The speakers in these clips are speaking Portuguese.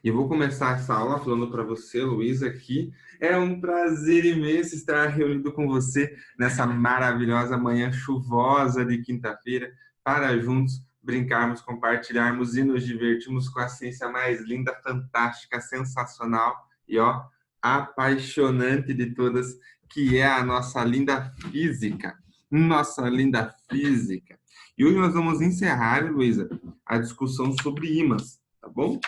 E eu vou começar essa aula falando para você, Luísa, que é um prazer imenso estar reunido com você nessa maravilhosa manhã chuvosa de quinta-feira, para juntos brincarmos, compartilharmos e nos divertirmos com a ciência mais linda, fantástica, sensacional e apaixonante de todas, que é a nossa linda física. Nossa linda física. E hoje nós vamos encerrar, Luísa, a discussão sobre ímãs, tá bom?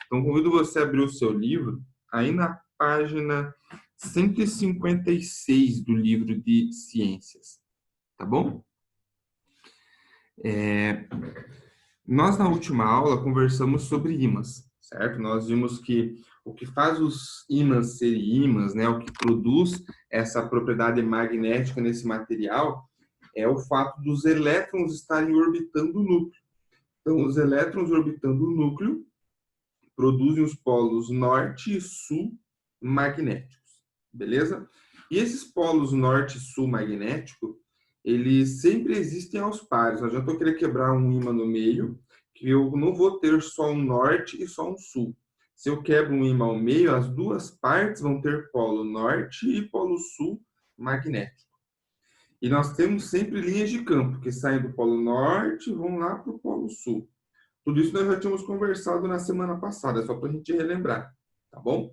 Então, convido você a abrir o seu livro, aí na página 156 do livro de Ciências, tá bom? Nós, na última aula, conversamos sobre ímãs, certo? Nós vimos que o que faz os ímãs serem ímãs, né, o que produz essa propriedade magnética nesse material, é o fato dos elétrons estarem orbitando o núcleo. Então, os elétrons orbitando o núcleo produzem os polos norte e sul magnéticos, beleza? E esses polos norte e sul magnético, eles sempre existem aos pares. Não adianta eu querer quebrar um ímã no meio, que eu não vou ter só um norte e só um sul. Se eu quebro um ímã ao meio, as duas partes vão ter polo norte e polo sul magnético. E nós temos sempre linhas de campo, que saem do polo norte e vão lá para o polo sul. Tudo isso nós já tínhamos conversado na semana passada, só para a gente relembrar, tá bom?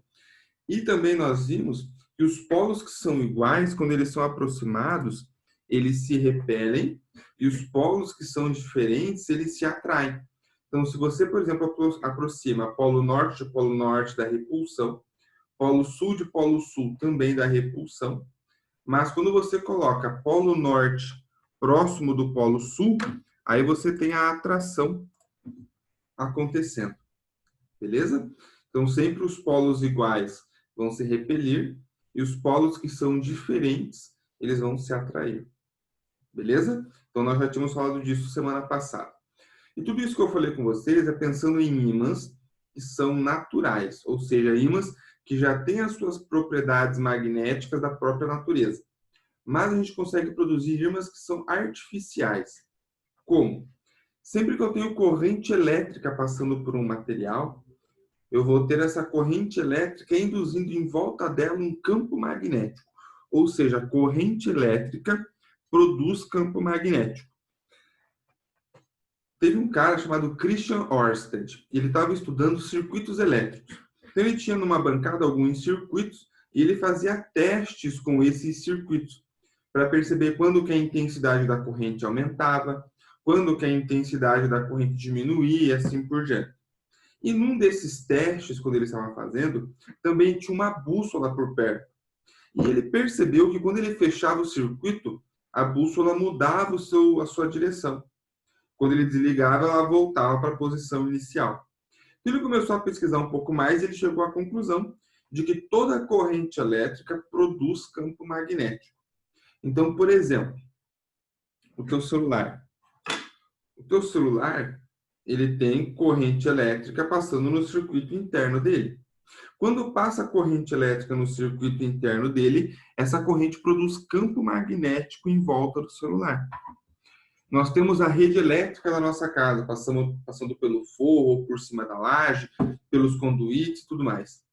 E também nós vimos que os polos que são iguais, quando eles são aproximados, eles se repelem, e os polos que são diferentes, eles se atraem. Então, se você, por exemplo, aproxima polo norte de polo norte, da repulsão, polo sul de polo sul também da repulsão, mas quando você coloca polo norte próximo do polo sul, aí você tem a atração acontecendo, beleza? Então, sempre os polos iguais vão se repelir e os polos que são diferentes, eles vão se atrair, beleza? Então, nós já tínhamos falado disso semana passada. E tudo isso que eu falei com vocês é pensando em ímãs que são naturais, ou seja, ímãs que já têm as suas propriedades magnéticas da própria natureza. Mas a gente consegue produzir ímãs que são artificiais. Como? Sempre que eu tenho corrente elétrica passando por um material, eu vou ter essa corrente elétrica induzindo em volta dela um campo magnético. Ou seja, a corrente elétrica produz campo magnético. Teve um cara chamado Christian Ørsted. Ele estava estudando circuitos elétricos. Então, ele tinha numa bancada alguns circuitos e ele fazia testes com esses circuitos para perceber quando que a intensidade da corrente aumentava, quando que a intensidade da corrente diminuía e assim por diante. E num desses testes, quando ele estava fazendo, também tinha uma bússola por perto. E ele percebeu que quando ele fechava o circuito, a bússola mudava a sua direção. Quando ele desligava, ela voltava para a posição inicial. Ele começou a pesquisar um pouco mais e ele chegou à conclusão de que toda corrente elétrica produz campo magnético. Então, por exemplo, o teu celular. O teu celular, ele tem corrente elétrica passando no circuito interno dele. Quando passa a corrente elétrica no circuito interno dele, essa corrente produz campo magnético em volta do celular. Nós temos a rede elétrica da nossa casa, passando pelo forro, por cima da laje, pelos conduítes e tudo mais.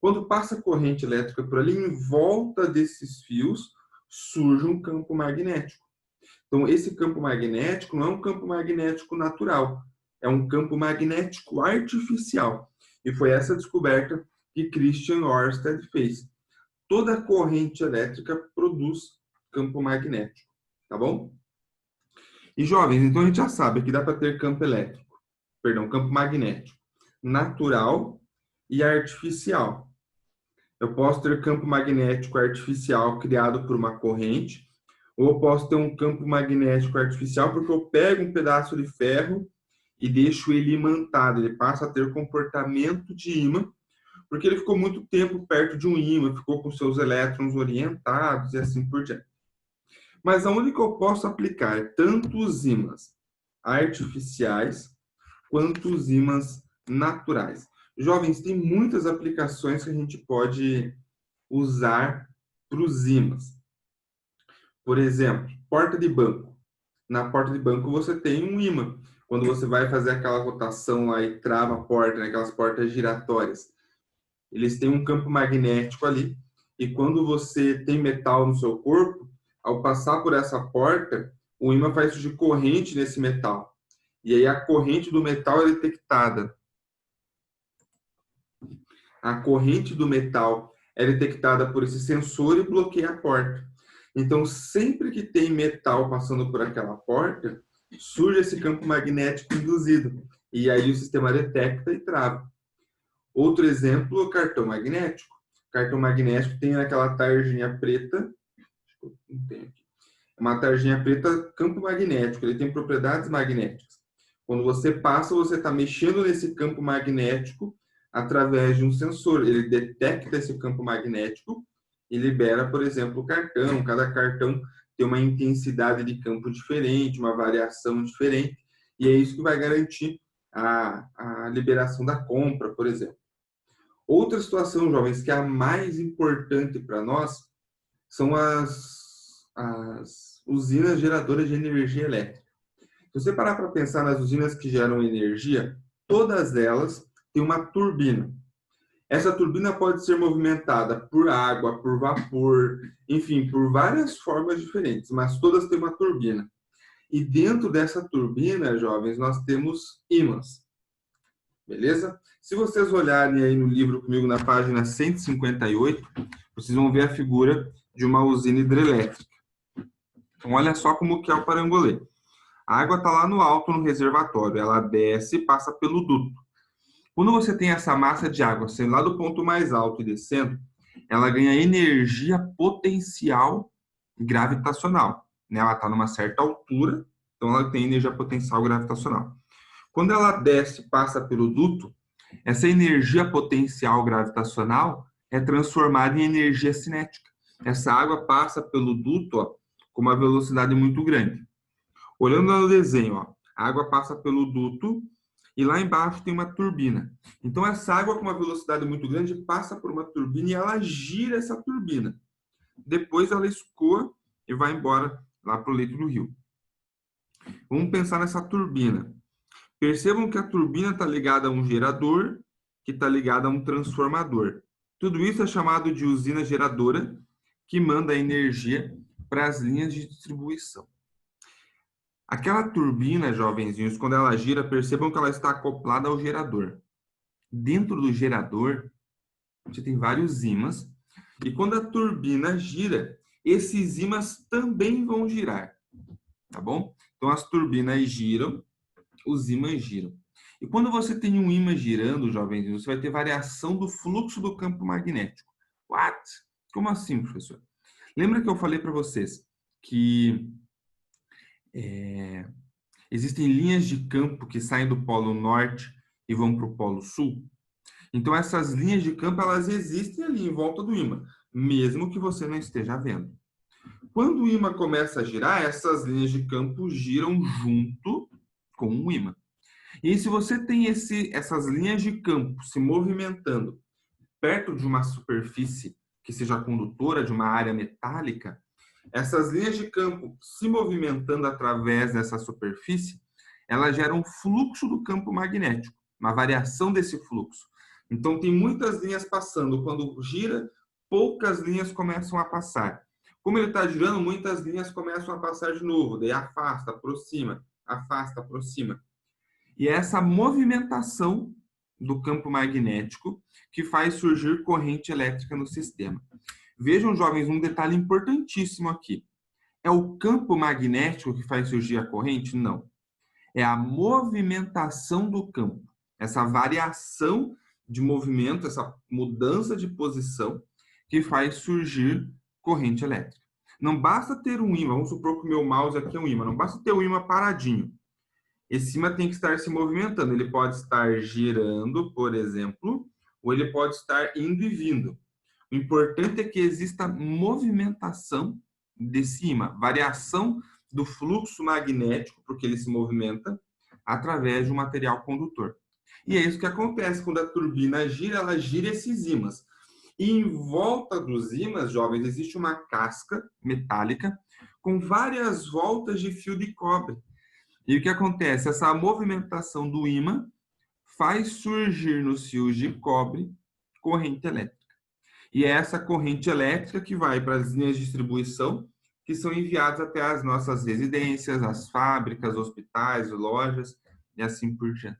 Quando passa a corrente elétrica por ali, em volta desses fios, surge um campo magnético. Então, esse campo magnético não é um campo magnético natural, é um campo magnético artificial. E foi essa descoberta que Christian Ørsted fez. Toda corrente elétrica produz campo magnético, tá bom? E jovens, então a gente já sabe que dá para ter campo magnético, natural e artificial. Eu posso ter campo magnético artificial criado por uma corrente, ou eu posso ter um campo magnético artificial porque eu pego um pedaço de ferro e deixo ele imantado, ele passa a ter comportamento de ímã, porque ele ficou muito tempo perto de um ímã, ficou com seus elétrons orientados e assim por diante. Mas aonde que eu posso aplicar tanto os ímãs artificiais quanto os ímãs naturais? Jovens, tem muitas aplicações que a gente pode usar para os ímãs. Por exemplo, porta de banco. Na porta de banco você tem um ímã. quando você vai fazer aquela rotação lá e trava a porta, né, aquelas portas giratórias, eles têm um campo magnético ali, e quando você tem metal no seu corpo, ao passar por essa porta, o ímã faz surgir corrente nesse metal. E aí a corrente do metal é detectada. A corrente do metal é detectada por esse sensor e bloqueia a porta. Então, sempre que tem metal passando por aquela porta, surge esse campo magnético induzido. E aí o sistema detecta e trava. Outro exemplo, o cartão magnético. O cartão magnético tem aquela tarjinha preta, não tem aqui, uma tarjinha preta, campo magnético, ele tem propriedades magnéticas. Quando você passa, você está mexendo nesse campo magnético através de um sensor. Ele detecta esse campo magnético e libera, por exemplo, o cartão. Cada cartão tem uma intensidade de campo diferente, uma variação diferente, e é isso que vai garantir a liberação da compra, por exemplo. Outra situação, jovens, que é a mais importante para nós, são as usinas geradoras de energia elétrica. Se você parar para pensar nas usinas que geram energia, todas elas têm uma turbina. Essa turbina pode ser movimentada por água, por vapor, enfim, por várias formas diferentes, mas todas têm uma turbina. E dentro dessa turbina, jovens, nós temos ímãs. Beleza? Se vocês olharem aí no livro comigo na página 158, vocês vão ver a figura de uma usina hidrelétrica. Então, olha só como que é o parangolê. A água está lá no alto, no reservatório. Ela desce e passa pelo duto. Quando você tem essa massa de água saindo lá do ponto mais alto e descendo, ela ganha energia potencial gravitacional. Ela está numa certa altura, então ela tem energia potencial gravitacional. Quando ela desce e passa pelo duto, essa energia potencial gravitacional é transformada em energia cinética. Essa água passa pelo duto com uma velocidade muito grande. Olhando no desenho, a água passa pelo duto e lá embaixo tem uma turbina. Então, essa água com uma velocidade muito grande passa por uma turbina e ela gira essa turbina. Depois ela escoa e vai embora lá para o leito do rio. Vamos pensar nessa turbina. Percebam que a turbina está ligada a um gerador, que está ligada a um transformador. Tudo isso é chamado de usina geradora, que manda energia para as linhas de distribuição. Aquela turbina, jovenzinhos, quando ela gira, percebam que ela está acoplada ao gerador. Dentro do gerador, você tem vários ímãs, e quando a turbina gira, esses ímãs também vão girar, tá bom? Então, as turbinas giram, os ímãs giram. E quando você tem um ímã girando, jovenzinhos, você vai ter variação do fluxo do campo magnético. What? Como assim, professor? Lembra que eu falei para vocês que existem linhas de campo que saem do polo norte e vão para o polo sul? Então, essas linhas de campo, elas existem ali em volta do ímã, mesmo que você não esteja vendo. Quando o ímã começa a girar, essas linhas de campo giram junto com o ímã. E se você tem essas linhas de campo se movimentando perto de uma superfície que seja condutora, de uma área metálica, essas linhas de campo se movimentando através dessa superfície, elas geram um fluxo do campo magnético, uma variação desse fluxo. Então, tem muitas linhas passando. Quando gira, poucas linhas começam a passar. Como ele está girando, muitas linhas começam a passar de novo. Daí afasta, aproxima, afasta, aproxima. E é essa movimentação do campo magnético que faz surgir corrente elétrica no sistema. Vejam, jovens, um detalhe importantíssimo aqui. É o campo magnético que faz surgir a corrente? Não. É a movimentação do campo. Essa variação de movimento, essa mudança de posição que faz surgir corrente elétrica. Não basta ter um ímã, vamos supor que o meu mouse aqui é um ímã, não basta ter um ímã paradinho. Esse ímã tem que estar se movimentando, ele pode estar girando, por exemplo, ou ele pode estar indo e vindo. O importante é que exista movimentação desse ímã, variação do fluxo magnético, porque ele se movimenta através de um material condutor. E é isso que acontece quando a turbina gira, ela gira esses ímãs. E em volta dos ímãs, jovens, existe uma casca metálica com várias voltas de fio de cobre. E o que acontece? Essa movimentação do ímã faz surgir nos fios de cobre corrente elétrica. E é essa corrente elétrica que vai para as linhas de distribuição, que são enviadas até as nossas residências, as fábricas, hospitais, lojas e assim por diante.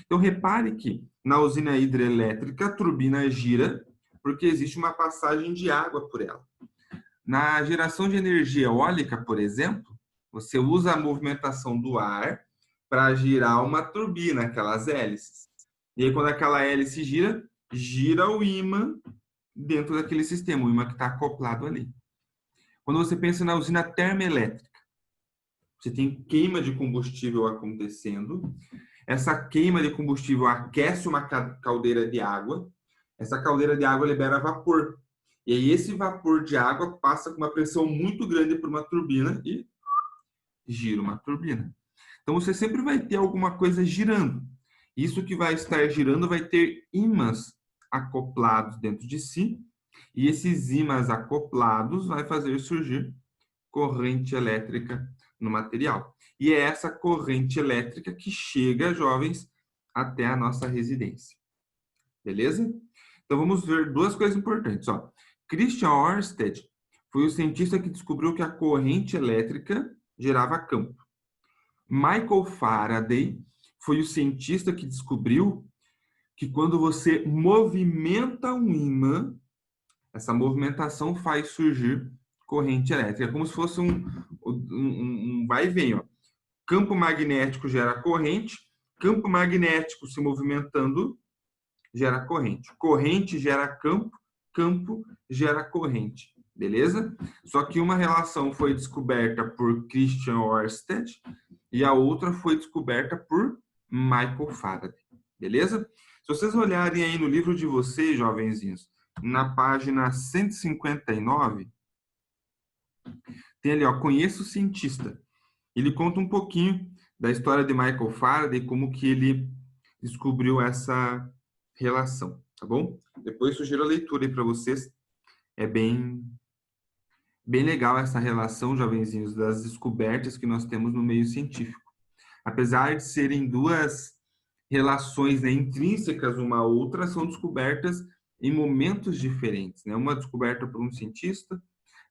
Então, repare que na usina hidrelétrica, a turbina gira porque existe uma passagem de água por ela. Na geração de energia eólica, por exemplo, você usa a movimentação do ar para girar uma turbina, aquelas hélices. E aí, quando aquela hélice gira, gira o ímã dentro daquele sistema, o ímã que está acoplado ali. Quando você pensa na usina termoelétrica, você tem queima de combustível acontecendo. Essa queima de combustível aquece uma caldeira de água. Essa caldeira de água libera vapor. E aí esse vapor de água passa com uma pressão muito grande por uma turbina e gira uma turbina. Então você sempre vai ter alguma coisa girando. Isso que vai estar girando vai ter ímãs acoplados dentro de si, e esses ímãs acoplados vai fazer surgir corrente elétrica no material. E é essa corrente elétrica que chega, jovens, até a nossa residência. Beleza? Então vamos ver duas coisas importantes. Ó. Christian Ørsted foi o cientista que descobriu que a corrente elétrica gerava campo. Michael Faraday foi o cientista que descobriu que quando você movimenta um ímã, essa movimentação faz surgir corrente elétrica. É como se fosse um vai e vem. Ó. Campo magnético gera corrente, campo magnético se movimentando gera corrente. Corrente gera campo, campo gera corrente. Beleza? Só que uma relação foi descoberta por Christian Ørsted e a outra foi descoberta por Michael Faraday. Beleza? Se vocês olharem aí no livro de vocês, jovenzinhos, na página 159, tem ali, ó, Conheça o Cientista. Ele conta um pouquinho da história de Michael Faraday, como que ele descobriu essa relação, tá bom? Depois sugiro a leitura aí para vocês. É bem legal essa relação, jovenzinhos, das descobertas que nós temos no meio científico. Apesar de serem duas relações, né, intrínsecas uma à outra, são descobertas em momentos diferentes, né? Uma descoberta por um cientista,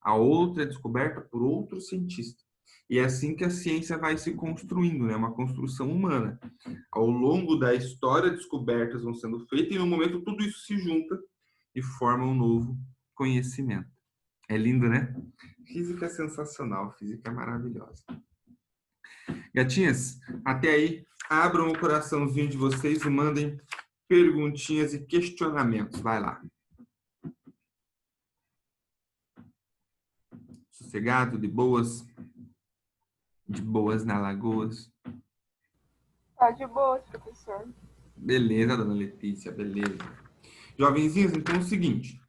a outra é descoberta por outro cientista. E é assim que a ciência vai se construindo, né? Uma construção humana. Ao longo da história, descobertas vão sendo feitas e no momento tudo isso se junta e forma um novo conhecimento. É lindo, né? Física é sensacional, física é maravilhosa. Gatinhas, até aí, abram o coraçãozinho de vocês e mandem perguntinhas e questionamentos. Vai lá. Sossegado, de boas? De boas na Lagoas? Tá de boa, professor. Beleza, dona Letícia, beleza. Jovenzinhos, então é o seguinte.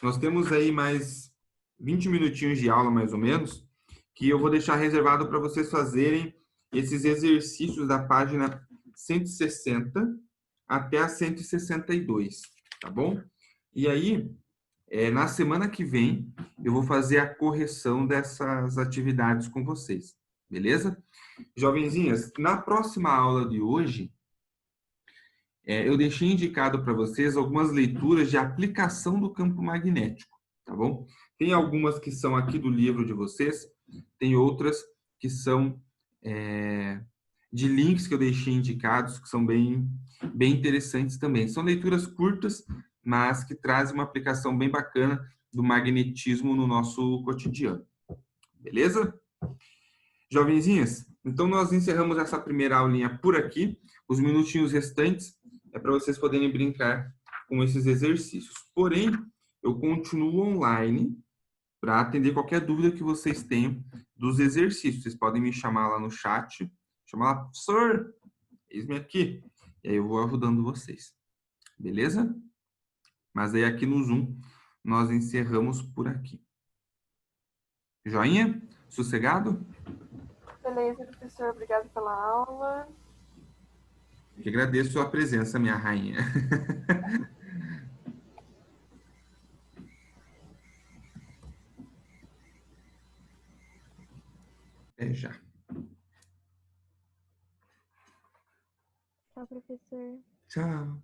Nós temos aí mais 20 minutinhos de aula, mais ou menos, que eu vou deixar reservado para vocês fazerem esses exercícios da página 160 até a 162, tá bom? E aí, na semana que vem, eu vou fazer a correção dessas atividades com vocês, beleza? Jovenzinhas, na próxima aula de hoje, eu deixei indicado para vocês algumas leituras de aplicação do campo magnético, tá bom? Tem algumas que são aqui do livro de vocês, tem outras que são de links que eu deixei indicados, que são bem interessantes também. São leituras curtas, mas que trazem uma aplicação bem bacana do magnetismo no nosso cotidiano. Beleza? Jovenzinhas, então nós encerramos essa primeira aulinha por aqui. Os minutinhos restantes é para vocês poderem brincar com esses exercícios. Porém, eu continuo online para atender qualquer dúvida que vocês tenham dos exercícios. Vocês podem me chamar lá no chat, chamar lá, professor, eis-me aqui. E aí eu vou ajudando vocês. Beleza? Mas aí aqui no Zoom, nós encerramos por aqui. Joinha? Sossegado? Beleza, professor. Obrigado pela aula. Eu que agradeço a sua presença, minha rainha. Até já. Tchau, professor. Tchau.